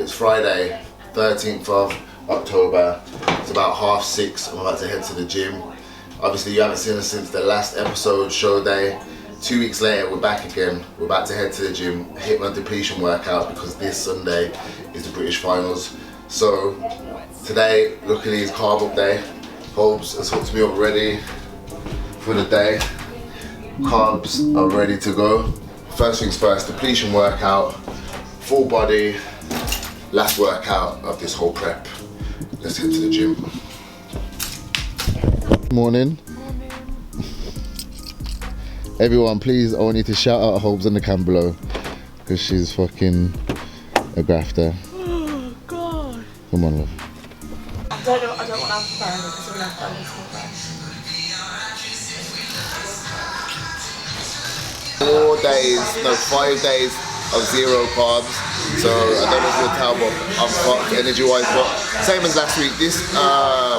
It's Friday, 13th of October. It's about 6:30. I'm about to head to the gym. Obviously you haven't seen us since the last episode, show day. 2 weeks later, we're back again. We're about to head to the gym, hit my depletion workout because this Sunday is the British finals. So today, luckily, is carb up day. Hobbs has hooked me up ready for the day. Carbs are ready to go. First things first, depletion workout, full body, last workout of this whole prep. Let's head to the gym. Morning. Everyone, please, I want you to shout out Hobbs on the cam below because she's fucking a grafter. Oh God. Come on, love. I don't want to have fun because I'm going to have fun. 4 days, no, 5 days of zero carbs. So I don't know if you'll tell, but I'm fucked energy-wise. But same as last week, this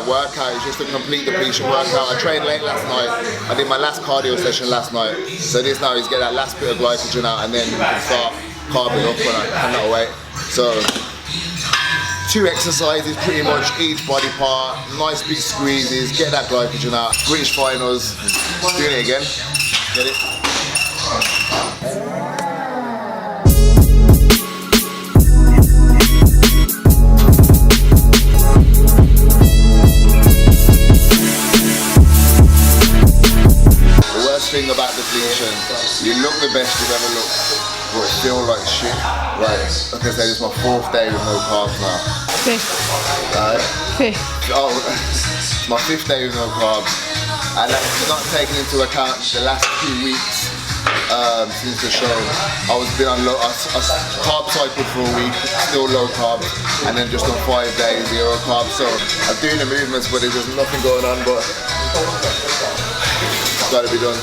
workout is just a complete depletion workout. I trained late last night. I did my last cardio session last night. So this now is get that last bit of glycogen out, and then you can start carbing up when I cannot wait. So 2 exercises pretty much each body part, nice big squeezes, get that glycogen out. British finals, doing it again. Get it? Thing about depletion, you look the best you've ever looked, but it feels like shit. Right, like I said, it's my 4th day with no carbs now. 5th. Right? 5th. Oh, it's my 5th day with no carbs, and that's not taking into account the last 2 weeks since the show. I was been on low, I carb cycled for a week, still low carb, and then just on 5 days, zero carbs. So I'm doing the movements, but there's just nothing going on, but it's gotta be done.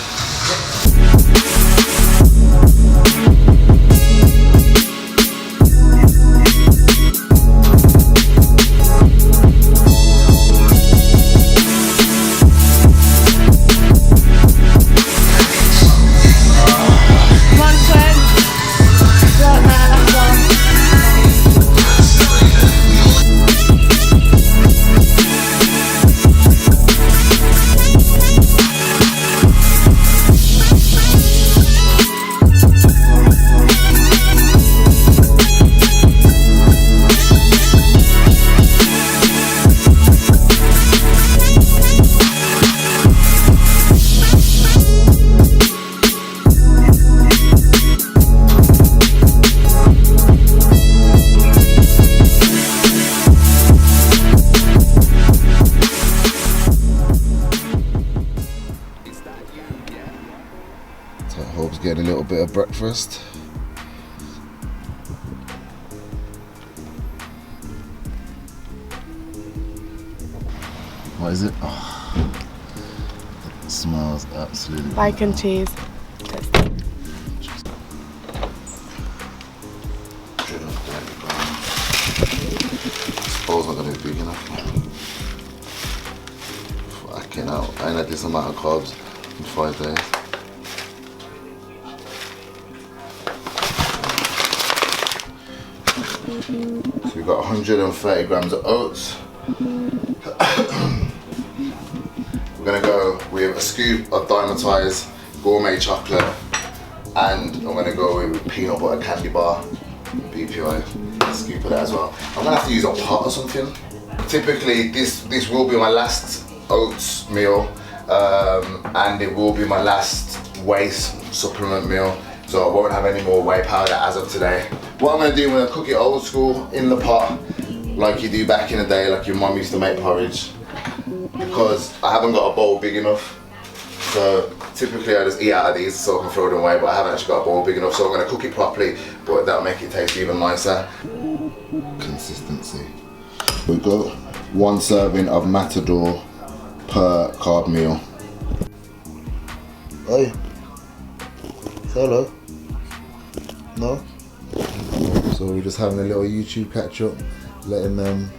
Hope's getting a little bit of breakfast. What is it? Oh, it smells absolutely Bacon cheese. Suppose not gonna be big enough. Fucking hell, I ain't had this amount of carbs in 5 days. So we've got 130 grams of oats. We're gonna go with a scoop of Diamantized gourmet chocolate, and I'm gonna go with peanut butter candy bar, BPI, a scoop of that as well. I'm gonna have to use a pot or something. Typically this will be my last oats meal, and it will be my last whey supplement meal. So I won't have any more whey powder as of today. What I'm gonna do, I'm gonna cook it old school in the pot, like you do back in the day, like your mum used to make porridge. Because I haven't got a bowl big enough. So typically I just eat out of these so I can throw them away, but I haven't actually got a bowl big enough, so I'm gonna cook it properly, but that'll make it taste even nicer. Consistency. We've got 1 serving of Matador per carb meal. Hey, say hello. No? So we're just having a little YouTube catch up, letting them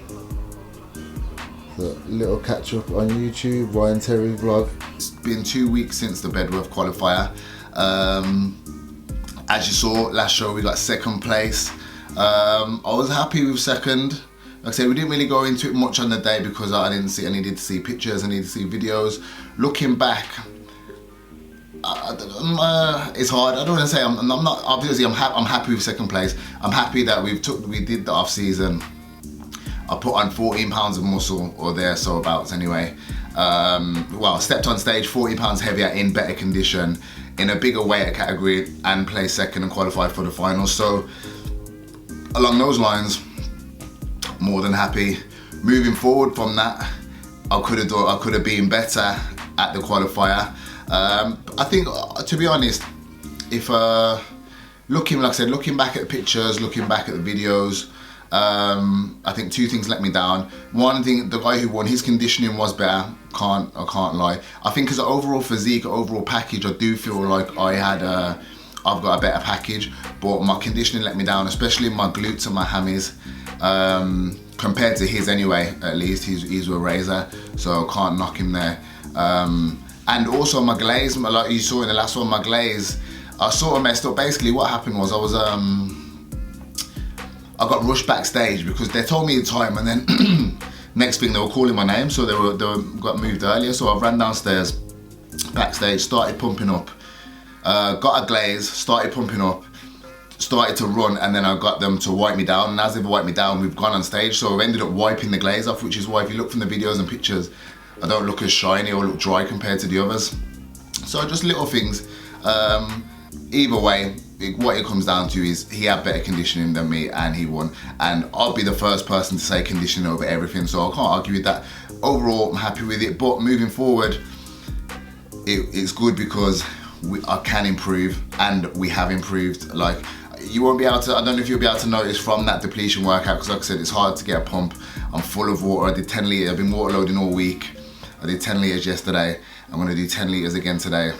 the little catch up on YouTube, Ryan Terry vlog. It's been 2 weeks since the Bedworth qualifier. As you saw last show, we got 2nd place. I was happy with second. Like I said, we didn't really go into it much on the day because I needed to see pictures, I needed to see videos. Looking back, it's hard. I don't want to say I'm not. Obviously, I'm happy with second place. I'm happy that we did the off season. I put on 14 pounds of muscle, or there so abouts anyway. Well, stepped on stage 40 pounds heavier in better condition, in a bigger weight category, and placed second and qualified for the finals. So along those lines, more than happy. Moving forward from that, I could have been better at the qualifier. I think, to be honest, if looking back at the pictures, looking back at the videos, I think two things let me down. One thing, the guy who won, his conditioning was better. I can't lie. I think as an overall physique, overall package, I do feel like I've got a better package, but my conditioning let me down, especially my glutes and my hammies. Compared to his anyway, at least he's a razor, so I can't knock him there. And also my glaze, like you saw in the last one, my glaze, I sort of messed up. Basically what happened was I got rushed backstage because they told me the time, and then next thing they were calling my name, so they got moved earlier. So I ran downstairs, backstage, started pumping up, got a glaze, started pumping up, started to run, and then I got them to wipe me down, and as they've wiped me down, we've gone on stage, so I've ended up wiping the glaze off, which is why if you look from the videos and pictures, I don't look as shiny or look dry compared to the others. So just little things. Either way, what it comes down to is he had better conditioning than me and he won, and I'll be the first person to say conditioning over everything, so I can't argue with that. Overall, I'm happy with it, but moving forward, it's good because I can improve, and we have improved. Like, you won't be able to, I don't know if you'll be able to notice from that depletion workout, because like I said, it's hard to get a pump. I'm full of water. I did 10 litres, I've been water loading all week. I did 10 litres yesterday. I'm gonna do 10 litres again today.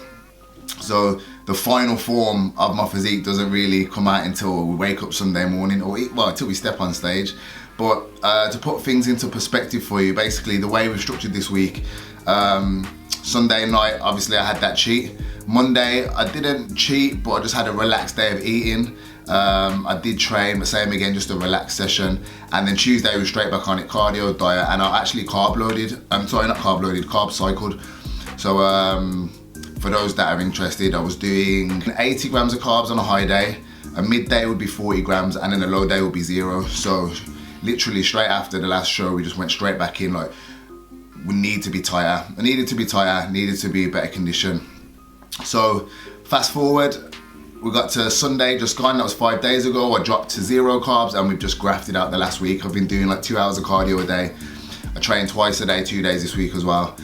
So the final form of my physique doesn't really come out until we wake up Sunday morning, or until we step on stage. But to put things into perspective for you, basically the way we've structured this week, Sunday night, obviously I had that cheat. Monday, I didn't cheat, but I just had a relaxed day of eating. I did train, but same again, just a relaxed session. And then Tuesday, we were straight back on it, cardio, diet, and I actually carb cycled. So for those that are interested, I was doing 80 grams of carbs on a high day, a midday would be 40 grams, and then a low day would be 0. So literally straight after the last show, we just went straight back in, like, we need to be tighter. I needed to be tighter, needed to be in better condition. So fast forward, we got to Sunday just gone, that was 5 days ago. I dropped to 0 carbs, and we've just grafted out the last week. I've been doing like 2 hours of cardio a day. I trained twice a day, 2 days this week as well,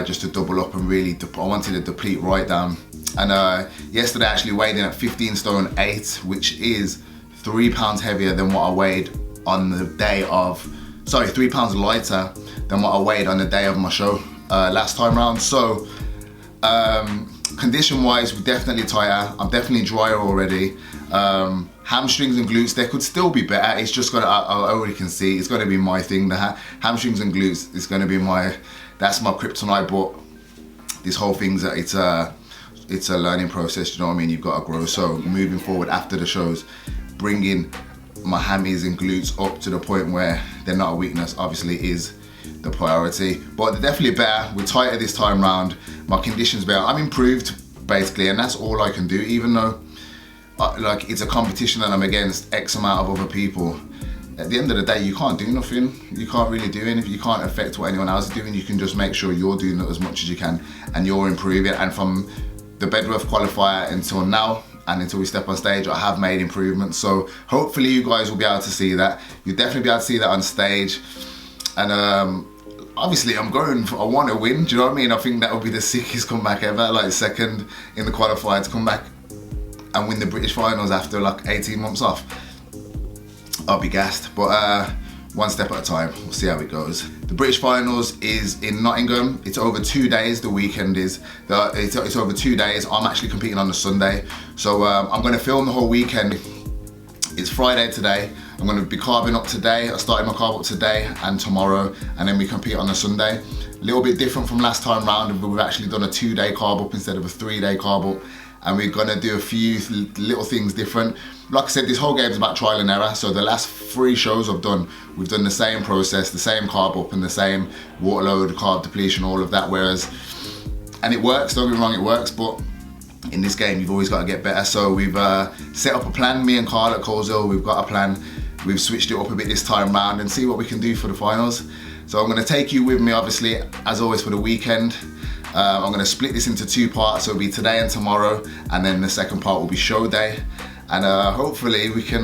just to double up and really, I wanted to deplete right down. And yesterday I actually weighed in at 15 stone 8, which is 3 pounds heavier than what I weighed on the day of, 3 pounds lighter than what I weighed on the day of my show last time round. So condition wise, we're definitely tighter. I'm definitely drier already. Hamstrings and glutes, they could still be better. It's just gonna, I already can see, it's gonna be my thing. The hamstrings and glutes is gonna be that's my kryptonite, but this whole thing's, it's a learning process, you know what I mean? You've got to grow. So moving forward after the shows, bringing my hammies and glutes up to the point where they're not a weakness, obviously, is the priority. But they're definitely better. We're tighter this time round. My condition's better. I'm improved, basically, and that's all I can do, even though like it's a competition and I'm against X amount of other people. At the end of the day, you can't do nothing. You can't really do anything. You can't affect what anyone else is doing. You can just make sure you're doing it as much as you can and you're improving. And from the Bedworth qualifier until now, and until we step on stage, I have made improvements. So hopefully you guys will be able to see that. You'll definitely be able to see that on stage. And obviously I want to win, do you know what I mean? I think that would be the sickest comeback ever, like second in the qualifier to come back and win the British finals after like 18 months off. I'll be gassed, but one step at a time, we'll see how it goes. The British finals is in Nottingham. It's over 2 days, the weekend is. It's over 2 days. I'm actually competing on the Sunday. So I'm gonna film the whole weekend. It's Friday today. I'm gonna be carbing up today. I started my carb up today and tomorrow, and then we compete on the Sunday. A little bit different from last time round, but we've actually done a 2-day carb up instead of a 3-day carb up. and we're gonna do a few little things different. Like I said, this whole game is about trial and error. So the last 3 shows we've done the same process, the same carb up and the same water load, carb depletion, all of that. And it works, don't get me wrong, it works, but in this game you've always got to get better. So we've set up a plan, me and Carl at Coleshill, we've got a plan. We've switched it up a bit this time round and see what we can do for the finals. So I'm going to take you with me, obviously, as always, for the weekend. I'm going to split this into 2 parts, so it'll be today and tomorrow, and then the second part will be show day. And hopefully we can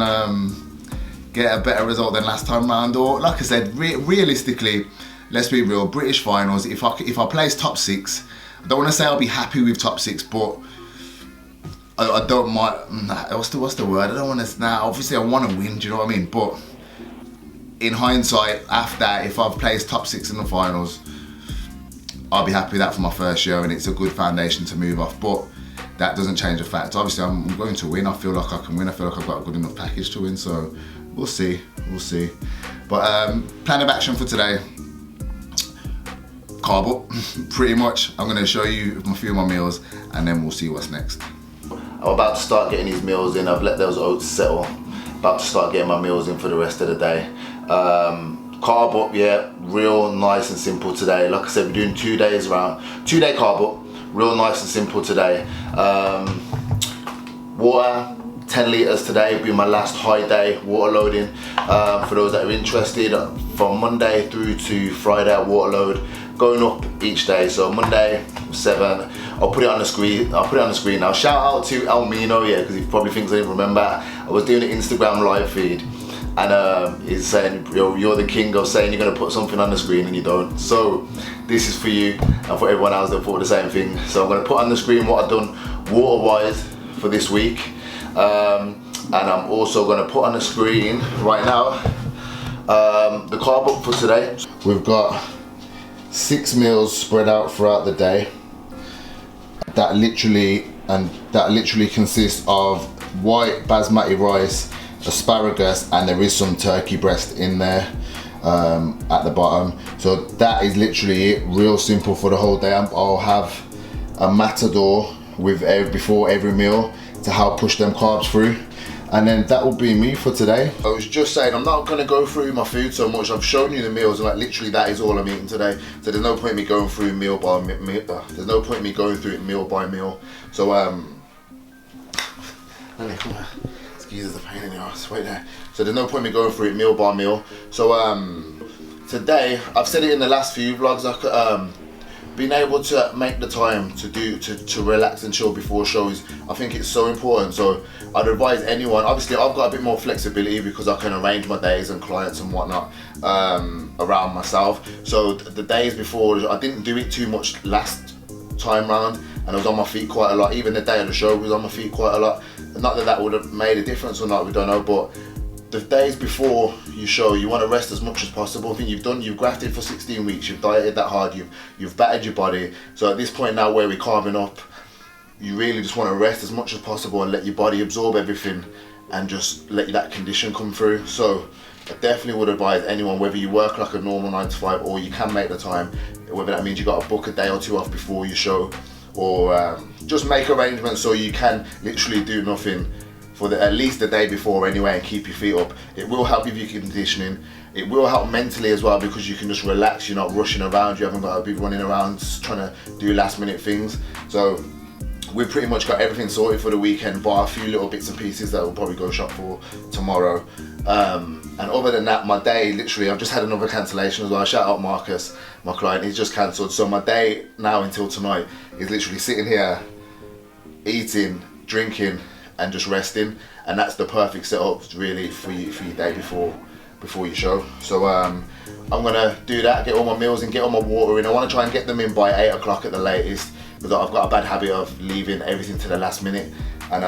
get a better result than last time round. Or like I said, realistically, let's be real, British finals, if I place top 6, I don't want to say I'll be happy with top 6, but I don't mind. What's the word? I don't want to. Now, obviously, I want to win. Do you know what I mean? But in hindsight, after if I've placed top 6 in the finals, I'll be happy with that for my first year, and it's a good foundation to move off. But that doesn't change the fact. Obviously, I'm going to win. I feel like I can win. I feel like I've got a good enough package to win. So we'll see. We'll see. But plan of action for today. Carb up, pretty much. I'm going to show you a few of my meals, and then we'll see what's next. I'm about to start getting these meals in. I've let those oats settle. About to start getting my meals in for the rest of the day. Carb up, yeah, real nice and simple today. Like I said, we're doing 2 days around, 2-day carb up, real nice and simple today. Water, 10 litres today will be my last high day water loading. For those that are interested, from Monday through to Friday, water load going up each day. So Monday 7, I'll put it on the screen. Now. Shout out to Elmino, yeah, because he probably thinks I didn't remember. I was doing an Instagram live feed, and he's saying you're the king of saying you're gonna put something on the screen and you don't. So this is for you and for everyone else that thought the same thing. So I'm gonna put on the screen what I've done water-wise for this week, and I'm also gonna put on the screen right now the carb up for today. We've got 6 meals spread out throughout the day. That literally consists of white basmati rice, asparagus, and there is some turkey breast in there at the bottom. So that is literally it, real simple for the whole day. I'll have a matador with before every meal to help push them carbs through. And then that will be me for today. I was just saying, I'm not gonna go through my food so much. I've shown you the meals, and like literally that is all I'm eating today. So there's no point in me going through meal by meal. There's no point in me going through it meal by meal. So excuse the pain in the ass, wait there. So there's no point in me going through it meal by meal. So today, I've said it in the last few vlogs, being able to make the time to relax and chill before shows, I think it's so important. So I'd advise anyone, obviously I've got a bit more flexibility because I can arrange my days and clients and whatnot around myself. So the days before, I didn't do it too much last time round, and I was on my feet quite a lot. Even the day of the show, I was on my feet quite a lot. Not that that would have made a difference or not, we don't know, but the days before you show, you want to rest as much as possible. I think you've grafted for 16 weeks, you've dieted that hard, you've battered your body. So at this point now where we're carving up, you really just want to rest as much as possible and let your body absorb everything and just let that condition come through. So I definitely would advise anyone, whether you work like a normal 9 to 5 or you can make the time, whether that means you got to book a day or 2 off before your show, or just make arrangements so you can literally do nothing for at least the day before anyway and keep your feet up. It will help with your conditioning. It will help mentally as well because you can just relax, you're not rushing around, you haven't got to be running around trying to do last minute things. So we've pretty much got everything sorted for the weekend, bar a few little bits and pieces that we'll probably go shop for tomorrow. And other than that, my day, literally, I've just had another cancellation as well. Shout out Marcus, my client, he's just cancelled. So my day now until tonight is literally sitting here, eating, drinking, and just resting, and that's the perfect setup really for your day before your show. So I'm gonna do that, get all my meals in, get all my water in. I want to try and get them in by 8 o'clock at the latest, because I've got a bad habit of leaving everything to the last minute, and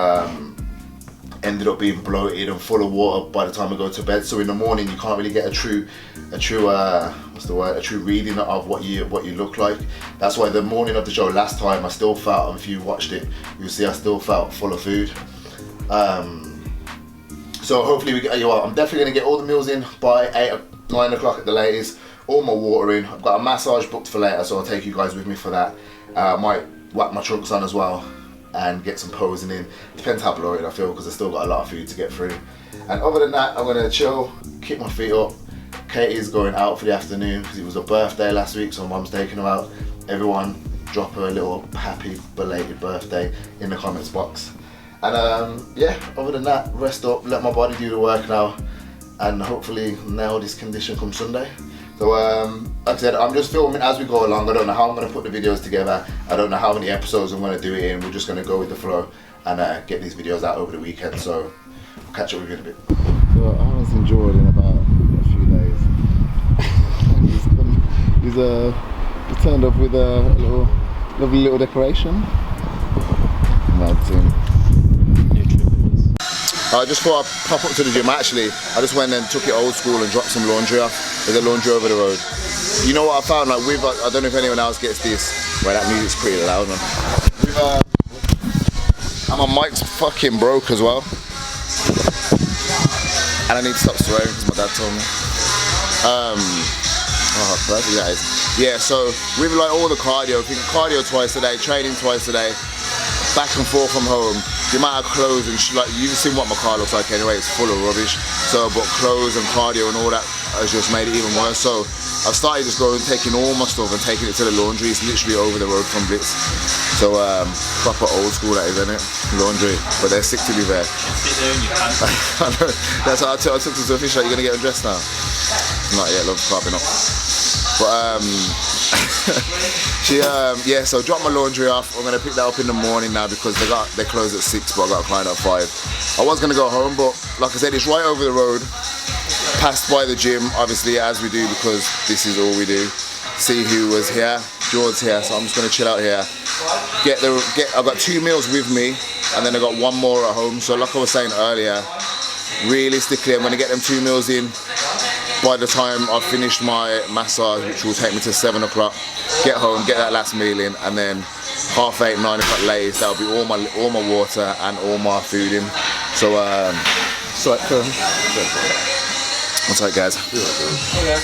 ended up being bloated and full of water by the time I go to bed. So in the morning you can't really get a true reading of what you look like. That's why the morning of the show last time I still felt, and if you watched it you'll see I still felt full of food. So hopefully I'm definitely going to get all the meals in by 9 o'clock at the latest, all my water in. I've got a massage booked for later, so I'll take you guys with me for that. I might whack my trunks on as well and get some posing in. Depends how bloated I feel because I've still got a lot of food to get through. And other than that, I'm gonna chill, keep my feet up. Katie's going out for the afternoon because it was her birthday last week, so Mum's taking her out. Everyone drop her a little happy belated birthday in the comments box. And yeah, other than that, rest up, let my body do the work now, and hopefully nail this condition come Sunday. So like I said, I'm just filming as we go along. I don't know how I'm going to put the videos together. I don't know how many episodes I'm going to do it in. We're just going to go with the flow and get these videos out over the weekend. So I'll catch up with you in a bit. So I haven't seen Jordan in about a few days. He's turned up with a lovely little decoration. Mad thing. I just thought I'd pop up to the gym. Actually, I just went and took it old school and dropped some laundry off. There's a laundry over the road. You know what I found? Like I don't know if anyone else gets this. Well, that music's pretty loud, man. And my mic's fucking broke as well. And I need to stop swearing because my dad told me. Oh, perfect that is. Yeah, so with like all the cardio twice a day, training twice a day, back and forth from home. The amount of clothes and like you've seen what my car looks like anyway, it's full of rubbish. So, but clothes and cardio and all that has just made it even worse. So I've started just going, taking all my stuff and taking it to the laundry. It's literally over the road from Blitz. So proper old school that is, isn't it? Laundry, but they're sick to be there. I know. That's what I took to Sophie. You're gonna get undressed now? Not yet, love, carving up. But yeah, so drop my laundry off. I'm gonna pick that up in the morning now because they close at 6, but I got a client at 5. I was gonna go home, but like I said, it's right over the road, passed by the gym, obviously, as we do because this is all we do. See who was here. George's here, so I'm just gonna chill out here. I've got 2 meals with me, and then I got 1 more at home. So like I was saying earlier, realistically, I'm gonna get them 2 meals in by the time I've finished my massage, which will take me to 7 o'clock. Get home, get that last meal in, and then 8:30, 9 o'clock latest, that'll be all my water and all my food in. So what's up, guys?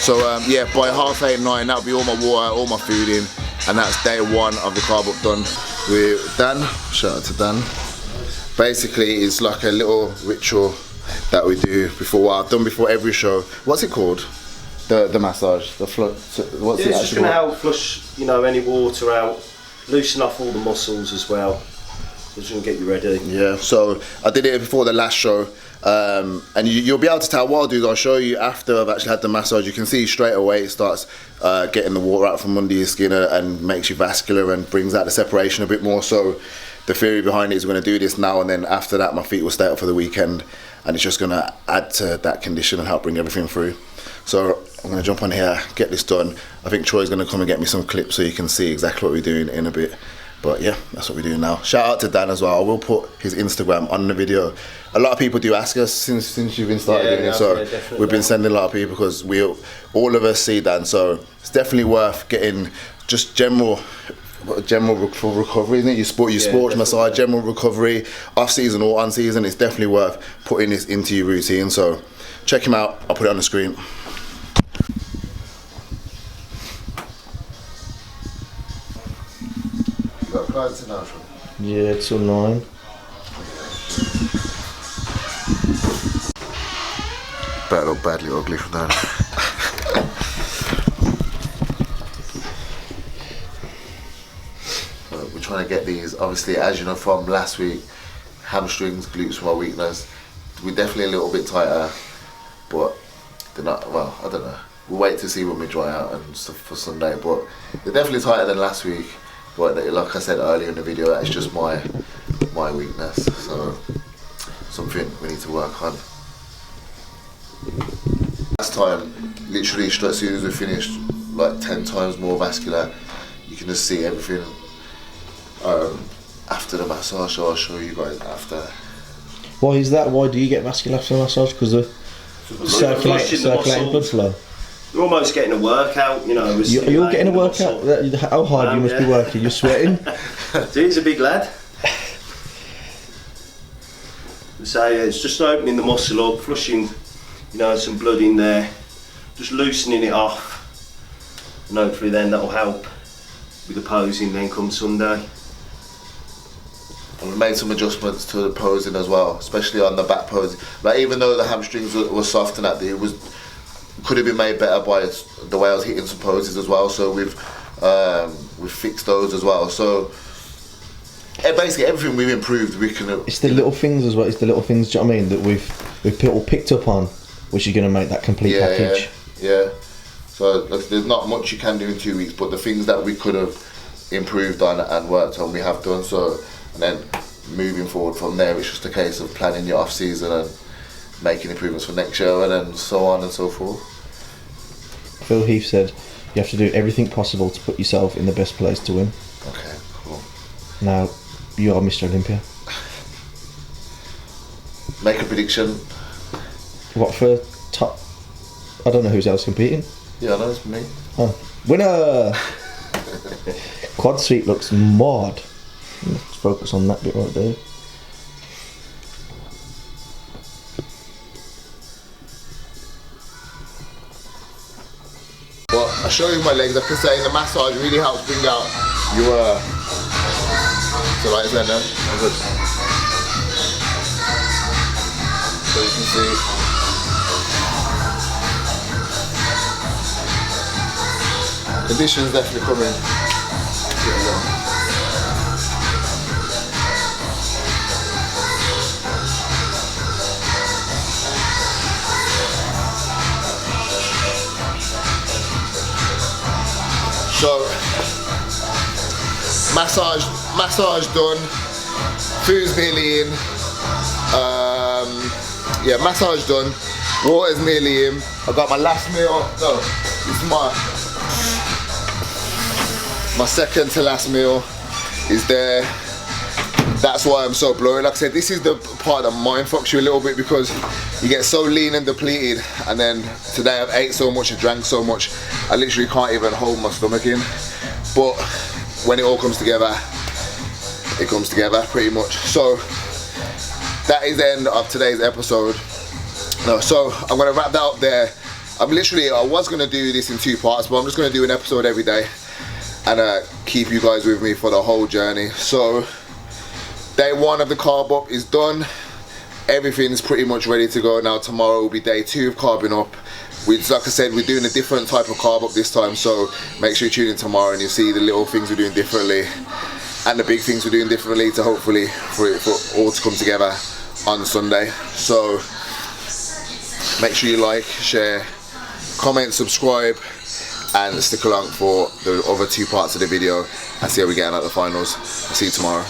So yeah, by 8:30, 9, that'll be all my water, all my food in, and that's day 1 of the carb up done with Dan. Shout out to Dan. Basically, it's like a little ritual that we do before. Well, I've done before every show. What's it called? The massage, the flush. What's it it's just going to help flush, you know, any water out, loosen off all the muscles as well. So it's going to get you ready. Yeah. So I did it before the last show, and you'll be able to tell what I'll do. I'll show you after I've actually had the massage. You can see straight away it starts getting the water out from under your skin and makes you vascular and brings out the separation a bit more. So the theory behind it is we're going to do this now, and then after that my feet will stay up for the weekend, and it's just going to add to that condition and help bring everything through. So I'm going to jump on here, get this done. I think Troy's going to come and get me some clips so you can see exactly what we're doing in a bit. But yeah, that's what we're doing now. Shout out to Dan as well. I will put his Instagram on the video. A lot of people do ask us since you've been started doing it, so we've been sending a lot of people because all of us see Dan. So it's definitely worth getting just general recovery, isn't it? You sports massage, general recovery, off season or on season. It's definitely worth putting this into your routine. So check him out. I'll put it on the screen. You got clients in now, Sean? Yeah, till 9. Better look badly ugly from that. We're trying to get these, obviously, as you know from last week, hamstrings, glutes were my weakness. We're definitely a little bit tighter, but they're not, well, I don't know. We'll wait to see when we dry out and stuff for Sunday, but they're definitely tighter than last week. But like I said earlier in the video, that's just my weakness, so something we need to work on. Last time, literally as soon as we finished, like 10 times more vascular. You can just see everything after the massage, so I'll show you guys after. Why is that? Why do you get vascular after the massage? Because of circulating blood flow? You're almost getting a workout, you know. You're getting a workout? How hard you must be working, you're sweating. Dude, he's a big lad. So yeah, it's just opening the muscle up, flushing, you know, some blood in there, just loosening it off, and hopefully then that'll help with the posing then come Sunday. And we made some adjustments to the posing as well, especially on the back pose. Like even though the hamstrings were soft and that, it could have been made better by the way I was hitting some poses as well. So we've fixed those as well. So basically everything we've improved, we can. It's the little things as well. It's the little things. Do you know what I mean? That we've all picked up on, which is going to make that complete package. Yeah. So there's not much you can do in 2 weeks, but the things that we could have improved on and worked on, we have done. So, and then moving forward from there, it's just a case of planning your off season and making improvements for next year, and then so on and so forth. Phil Heath said you have to do everything possible to put yourself in the best place to win. Okay, cool. Now, you are Mr. Olympia. Make a prediction. What for top? I don't know who's else competing. Yeah, I know it's me. Oh, winner! Quad sweep looks mad. Let's focus on that bit right there. Well, I show you my legs. I can say the massage really helps bring out your. So like that now. Good. So you can see. Conditions definitely coming. So massage done. Food's nearly in. Yeah, massage done. Water's nearly in. I got my last meal. No, this is my second to last meal is there. That's why I'm so bloated. Like I said, this is the part that mind fucks you a little bit, because you get so lean and depleted, and then today I've ate so much and drank so much, I literally can't even hold my stomach in. But when it all comes together, it comes together pretty much. So that is the end of today's episode. No, so I'm gonna wrap that up there. I was gonna do this in 2 parts, but I'm just gonna do an episode every day and keep you guys with me for the whole journey. So day 1 of the carb up is done. Everything's pretty much ready to go now. Tomorrow will be day 2 of carbing up. Like I said, we're doing a different type of carb up this time, so make sure you tune in tomorrow and you'll see the little things we're doing differently and the big things we're doing differently to hopefully for all to come together on Sunday. So make sure you like, share, comment, subscribe, and stick along for the other 2 parts of the video and see how we get on at the finals. I'll see you tomorrow.